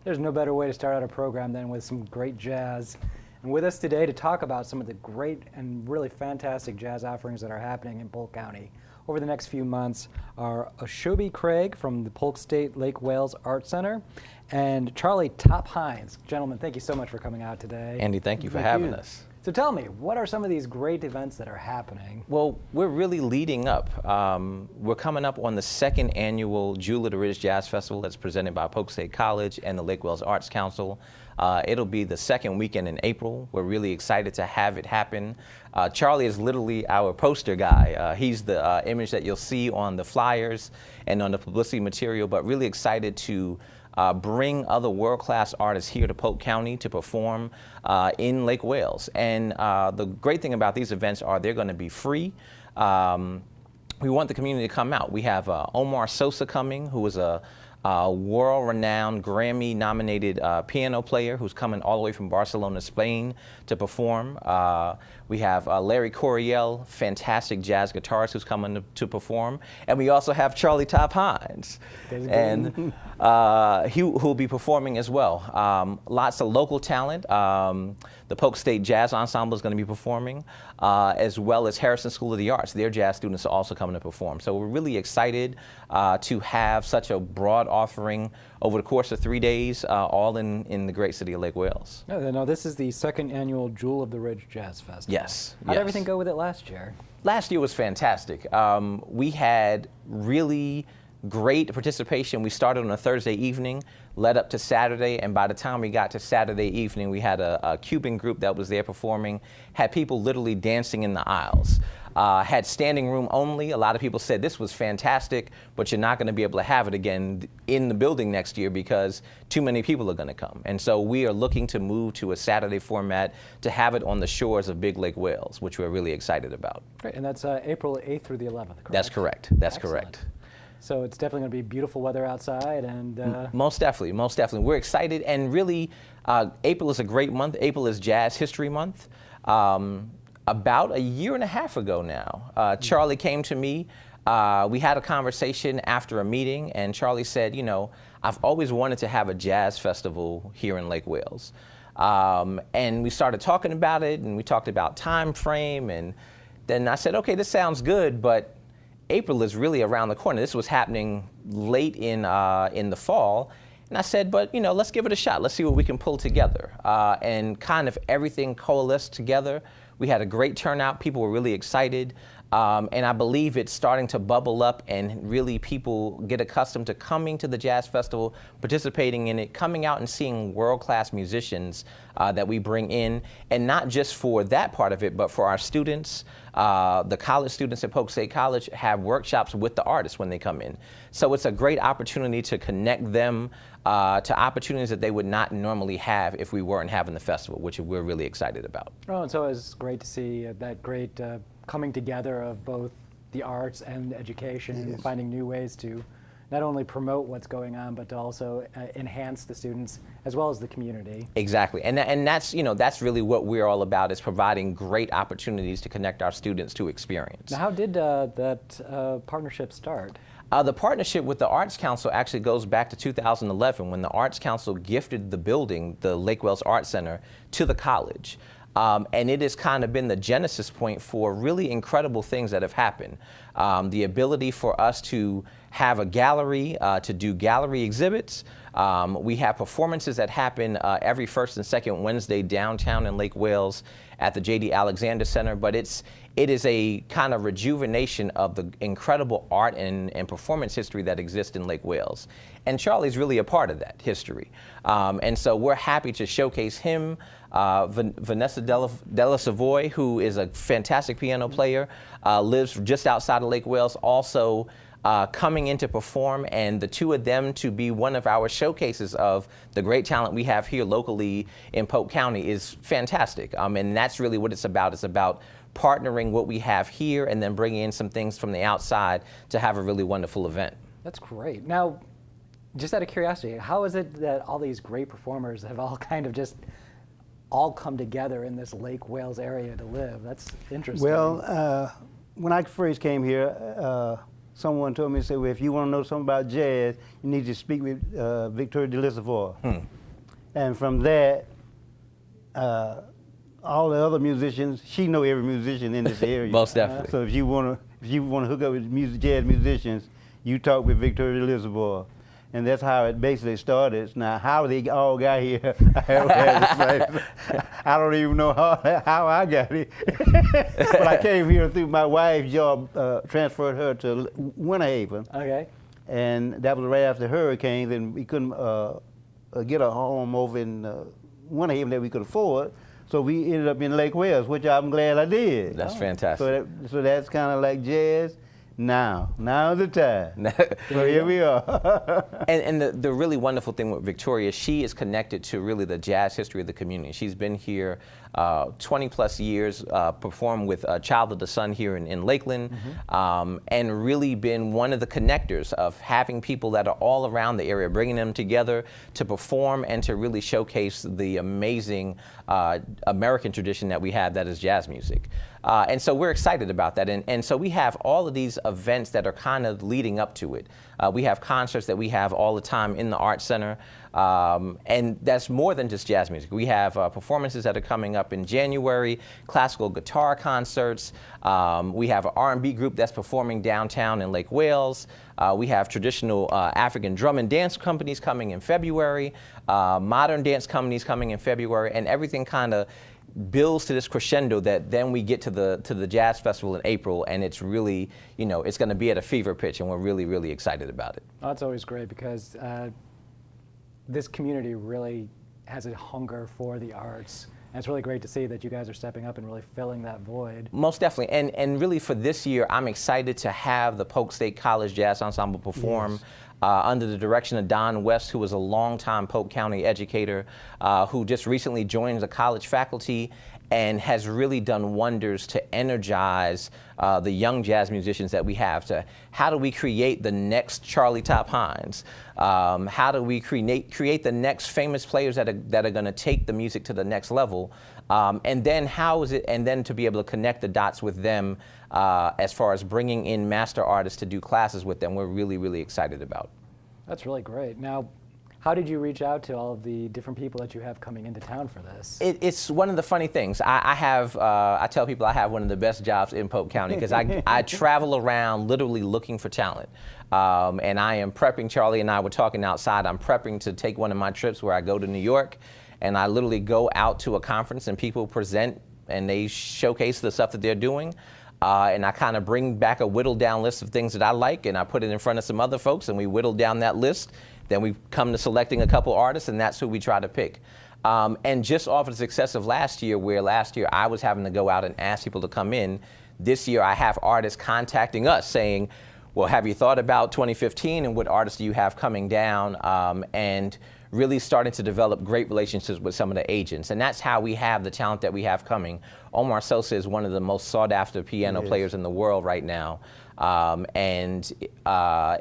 There's no better way to start out a program than with some great jazz. And with us today to talk about some of the great and really fantastic jazz offerings that are happening in Polk County over the next few months are Ashobi Craig from the Polk State Lake Wales Art Center and Charlie Top Hines. Gentlemen, thank you so much for coming out today. Andy, thank you for having us. So tell me, what are some of these great events that are happening? Well, we're really leading up. We're coming up on the second annual Jewel of the Ridge Jazz Festival that's presented by Polk State College and the Lake Wales Arts Council. It'll be the second weekend in April. We're really excited to have it happen. Charlie is literally our poster guy. He's the image that you'll see on the flyers and on the publicity material, but really excited to bring other world-class artists here to Polk County to perform in Lake Wales. And the great thing about these events are they're going to be free. We want the community to come out. We have Omar Sosa coming, who is a world-renowned, Grammy-nominated piano player who's coming all the way from Barcelona, Spain to perform. We have Larry Coryell, fantastic jazz guitarist who's coming to perform. And we also have Charlie Top Hines. And who'll be performing as well. Lots of local talent. The Polk State Jazz Ensemble is going to be performing, as well as Harrison School of the Arts. Their jazz students are also coming to perform. So we're really excited to have such a broad offering over the course of 3 days, all in the great city of Lake Wales. No, this is the second annual Jewel of the Ridge Jazz Festival. Yes. How did everything go with it last year? Last year was fantastic. We had really great participation. We started on a Thursday evening, led up to Saturday, and by the time we got to Saturday evening, we had a Cuban group that was there performing, had people literally dancing in the aisles. Had standing room only. A lot of people said this was fantastic, but you're not going to be able to have it again in the building next year because too many people are going to come. And so we are looking to move to a Saturday format to have it on the shores of Big Lake Wales, which we're really excited about. Great, and that's April 8th through the 11th, correct? That's correct. That's Excellent. correct. So it's definitely going to be beautiful weather outside, and most definitely, most definitely. We're excited, and really, April is a great month. April is Jazz History Month. About a year and a half ago now, Charlie came to me. We had a conversation after a meeting, and Charlie said, you know, I've always wanted to have a jazz festival here in Lake Wales. And we started talking about it, and we talked about time frame, and then I said, okay, this sounds good, but April is really around the corner. This was happening late in the fall. And I said, but, you know, let's give it a shot. Let's see what we can pull together. And kind of everything coalesced together. We had a great turnout. People were really excited. And I believe it's starting to bubble up and really people get accustomed to coming to the Jazz Festival, participating in it, coming out and seeing world-class musicians that we bring in. And not just for that part of it, but for our students. The college students at Polk State College have workshops with the artists when they come in. So it's a great opportunity to connect them to opportunities that they would not normally have if we weren't having the festival, which we're really excited about. Oh, and so it's great to see that great coming together of both the arts and education, and finding new ways to not only promote what's going on, but to also enhance the students as well as the community. Exactly, and that's, you know, that's really what we're all about, is providing great opportunities to connect our students to experience. Now, how did that partnership start? The partnership with the Arts Council actually goes back to 2011 when the Arts Council gifted the building, the Lake Wales Arts Center, to the college. And it has kind of been the genesis point for really incredible things that have happened. The ability for us to have a gallery, to do gallery exhibits. We have performances that happen every first and second Wednesday downtown in Lake Wales at the J.D. Alexander Center, but it is a kind of rejuvenation of the incredible art and performance history that exists in Lake Wales. And Charlie's really a part of that history. And so we're happy to showcase him. Vanessa Della Savoy, who is a fantastic piano player, lives just outside of Lake Wales, also coming in to perform, and the two of them to be one of our showcases of the great talent we have here locally in Polk County is fantastic. And that's really what it's about. It's about partnering what we have here and then bringing in some things from the outside to have a really wonderful event. That's great. Now, just out of curiosity, how is it that all these great performers have all kind of just all come together in this Lake Wales area to live? That's interesting. Well, when I first came here, someone told me, say, well, if you want to know something about jazz, you need to speak with Victoria de Lissavoir. And from that, all the other musicians, she know every musician in this area. Most definitely. So if you wanna hook up with jazz musicians, you talk with Victoria Elizabeth. And that's how it basically started. Now, how they all got here, I don't even know how I got it. But I came here through my wife's job, transferred her to Winter Haven. Okay. And that was right after hurricanes, and we couldn't get a home over in Winter Haven that we could afford. So we ended up in Lake Wales, which I'm glad I did. That's fantastic. So that's kind of like jazz. Now's the time. So here we are. And the really wonderful thing with Victoria, she is connected to really the jazz history of the community. She's been here 20 plus years, performed with Child of the Sun here in Lakeland, and really been one of the connectors of having people that are all around the area, bringing them together to perform and to really showcase the amazing American tradition that we have, that is jazz music. And so we're excited about that. And so we have all of these events that are kind of leading up to it. We have concerts that we have all the time in the Arts Center. And that's more than just jazz music. We have performances that are coming up in January, classical guitar concerts. We have an R&B group that's performing downtown in Lake Wales. We have traditional African drum and dance companies coming in February, modern dance companies coming in February, and everything kind of builds to this crescendo that then we get to the Jazz Festival in April, and it's really, you know, it's going to be at a fever pitch, and we're really, really excited about it. Oh, that's always great because this community really has a hunger for the arts. And it's really great to see that you guys are stepping up and really filling that void. Most definitely. And really for this year, I'm excited to have the Polk State College Jazz Ensemble perform under the direction of Don West, who was a longtime Polk County educator, who just recently joined the college faculty and has really done wonders to energize the young jazz musicians that we have. To how do we create the next Charlie Top Hines? How do we create the next famous players that are going to take the music to the next level? And then how is it? And then to be able to connect the dots with them as far as bringing in master artists to do classes with them. We're really, really excited about. That's really great. Now, how did you reach out to all of the different people that you have coming into town for this? It's one of the funny things. I tell people I have one of the best jobs in Polk County because I travel around literally looking for talent. And I am prepping, Charlie and I were talking outside, I'm prepping to take one of my trips where I go to New York, and I literally go out to a conference and people present and they showcase the stuff that they're doing. And I kind of bring back a whittled down list of things that I like, and I put it in front of some other folks, and we whittle down that list. Then we come to selecting a couple artists, and that's who we try to pick. And just off of the success of last year, where last year I was having to go out and ask people to come in, this year I have artists contacting us saying, well, have you thought about 2015 and what artists do you have coming down? And really starting to develop great relationships with some of the agents. And that's how we have the talent that we have coming. Omar Sosa is one of the most sought after piano players in the world right now. And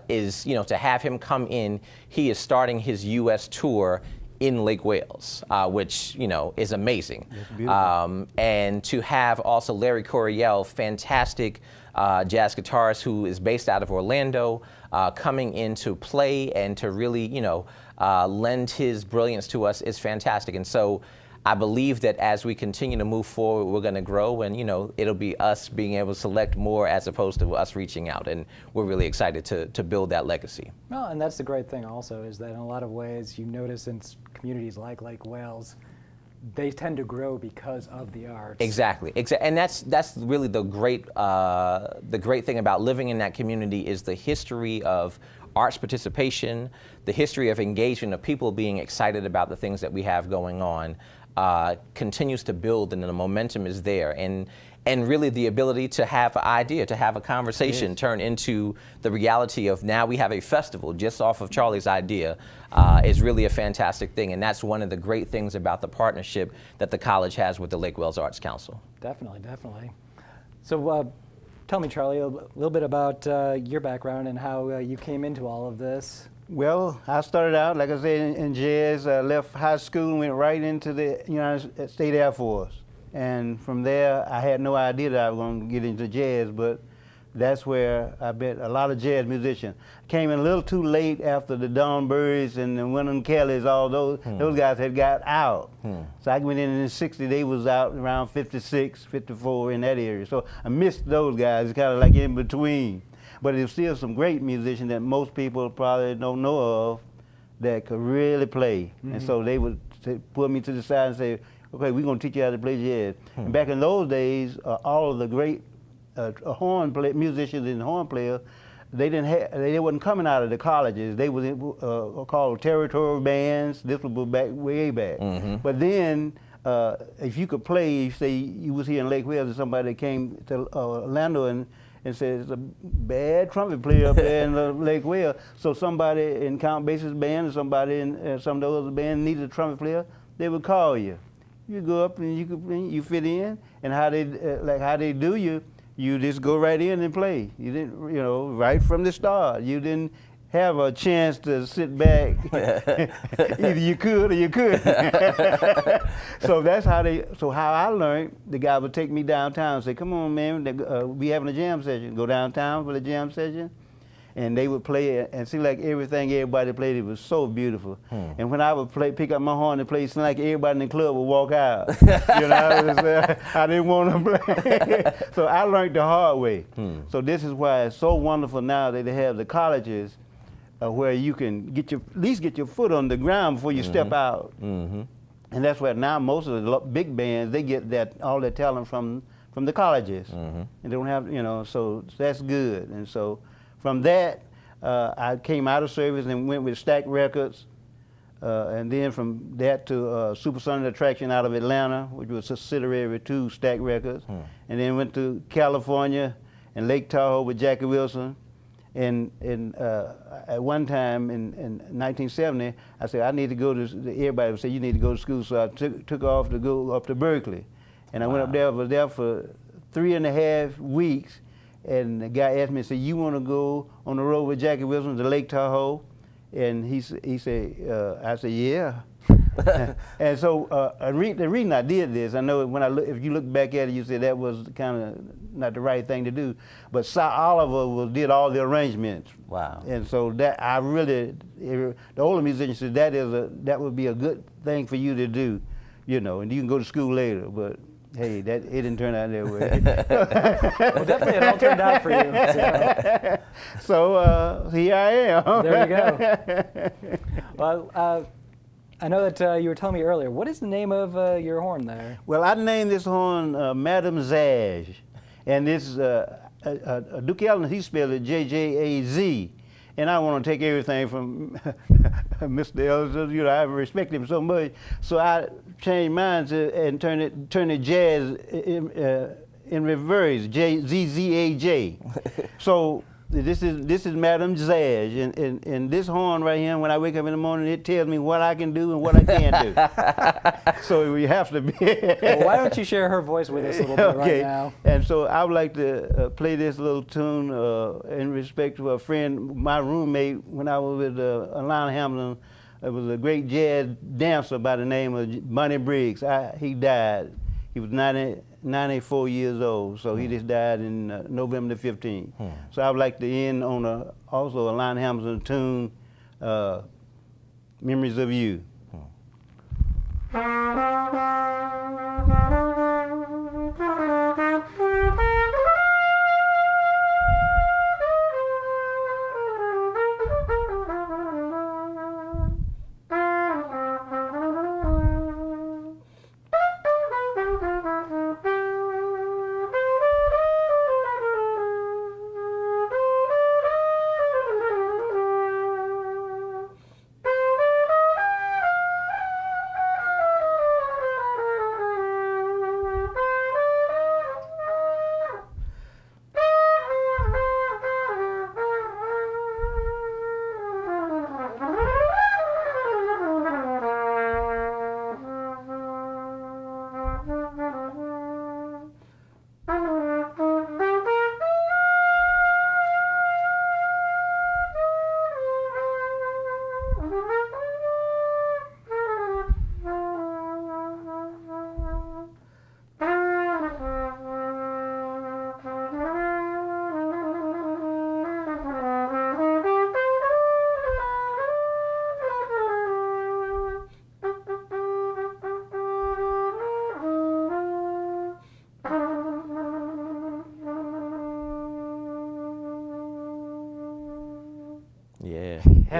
is, you know, to have him come in, he is starting his U.S. tour in Lake Wales, which, you know, is amazing. And to have also Larry Coryell, fantastic jazz guitarist who is based out of Orlando, coming in to play and to really, you know, lend his brilliance to us is fantastic. And so I believe that as we continue to move forward, we're going to grow, and, you know, it'll be us being able to select more as opposed to us reaching out. And we're really excited to build that legacy. Well, and that's the great thing also, is that in a lot of ways you notice in communities like Lake Wales, they tend to grow because of the arts. Exactly. And that's really the great thing about living in that community is the history of arts participation, the history of engagement, of people being excited about the things that we have going on. Continues to build, and the momentum is there, and really the ability to have an idea, to have a conversation turn into the reality of now we have a festival just off of Charlie's idea is really a fantastic thing, and that's one of the great things about the partnership that the college has with the Lake Wales Arts Council. Definitely, definitely. So tell me, Charlie, a little bit about your background and how you came into all of this. Well, I started out, like I said, in jazz. I left high school and went right into the United States Air Force. And from there, I had no idea that I was going to get into jazz, but that's where I bet a lot of jazz musicians came in a little too late after the Don Burries and the Wyndham Kellys, all those guys had got out. So I went in the 60s, they was out around 56, 54 in that area. So I missed those guys, kind of like in between. But there's still some great musicians that most people probably don't know of that could really play. And so they would put me to the side and say, okay, we're going to teach you how to play jazz. And back in those days, all of the great musicians and horn players, they wasn't coming out of the colleges. They were called territorial bands. This was back way back. But then, if you could play, say you was here in Lake Wales, and somebody came to Orlando and said it's a bad trumpet player up there in Lake Wales. So somebody in Count Basie's band or somebody in some of the other band needed a trumpet player, they would call you. You go up and you fit in, and how they do you just go right in and play. You didn't, right from the start. You didn't have a chance to sit back. Either you could or you couldn't. So that's how I learned. The guy would take me downtown and say, come on, man, we having a jam session. Go downtown for the jam session. And they would play it and seem like everybody played, it was so beautiful. And when I would pick up my horn and play, it seemed like everybody in the club would walk out. I didn't want to play. So I learned the hard way. So this is why it's so wonderful now that they have the colleges where you can at least get your foot on the ground before you step out. And that's where now most of the big bands, they get all their talent from the colleges. And they don't have, so that's good. And so from that, I came out of service and went with Stack Records. And then from that to Supersonic Attraction out of Atlanta, which was a subsidiary to Stack Records. And then went to California and Lake Tahoe with Jackie Wilson. And at one time in 1970, I said, I need to go to, everybody would say, you need to go to school. So I took off to go up to Berkeley. And I went up there, was there for 3.5 weeks. And the guy asked me, said, you want to go on the road with Jackie Wilson to Lake Tahoe? And he said, I said, yeah. And so the reason I did this, I know if you look back at it, you say that was kind of not the right thing to do. But Si Oliver did all the arrangements. Wow. And so that the older musicians said that would be a good thing for you to do, and you can go to school later. But hey, it didn't turn out that way. Well, definitely it all turned out for you. So here I am. There you go. Well, I know that you were telling me earlier, what is the name of your horn there? Well, I named this horn Madame Zaz. And it's Duke Ellington, he spelled it J-J-A-Z. And I want to take everything from Mr. Ellington. I respect him so much. So I changed mine and turn it jazz in reverse, Z-Z-A-J. So this is Madame Zaz, and this horn right here, when I wake up in the morning, it tells me what I can do and what I can't do. So we have to be. Well, why don't you share her voice with us a little bit right now? And so I would like to play this little tune in respect to a friend, my roommate, when I was with Alana Hamilton. It was a great jazz dancer by the name of Bunny Briggs. He died. He was 94 years old, so he just died in November the 15th. So I would like to end on also a Alana Hamilton tune, Memories of You.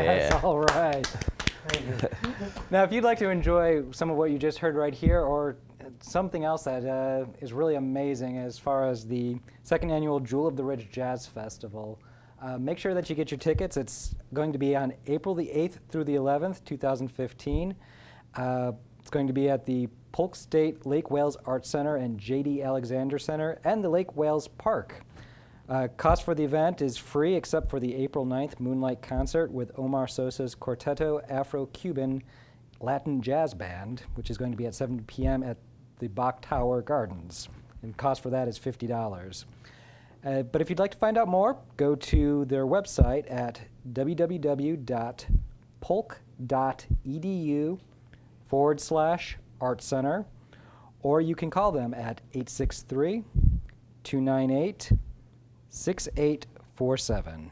Yes, Yeah. all right. Now, if you'd like to enjoy some of what you just heard right here, or something else that is really amazing as far as the second annual Jewel of the Ridge Jazz Festival, make sure that you get your tickets. It's going to be on April the 8th through the 11th, 2015. It's going to be at the Polk State Lake Wales Arts Center and J.D. Alexander Center and the Lake Wales Park. Cost for the event is free except for the April 9th Moonlight Concert with Omar Sosa's Quarteto Afro-Cuban Latin Jazz Band, which is going to be at 7 p.m. at the Bach Tower Gardens. And cost for that is $50. But if you'd like to find out more, go to their website at www.polk.edu/Art Center, or you can call them at 863-298-6847.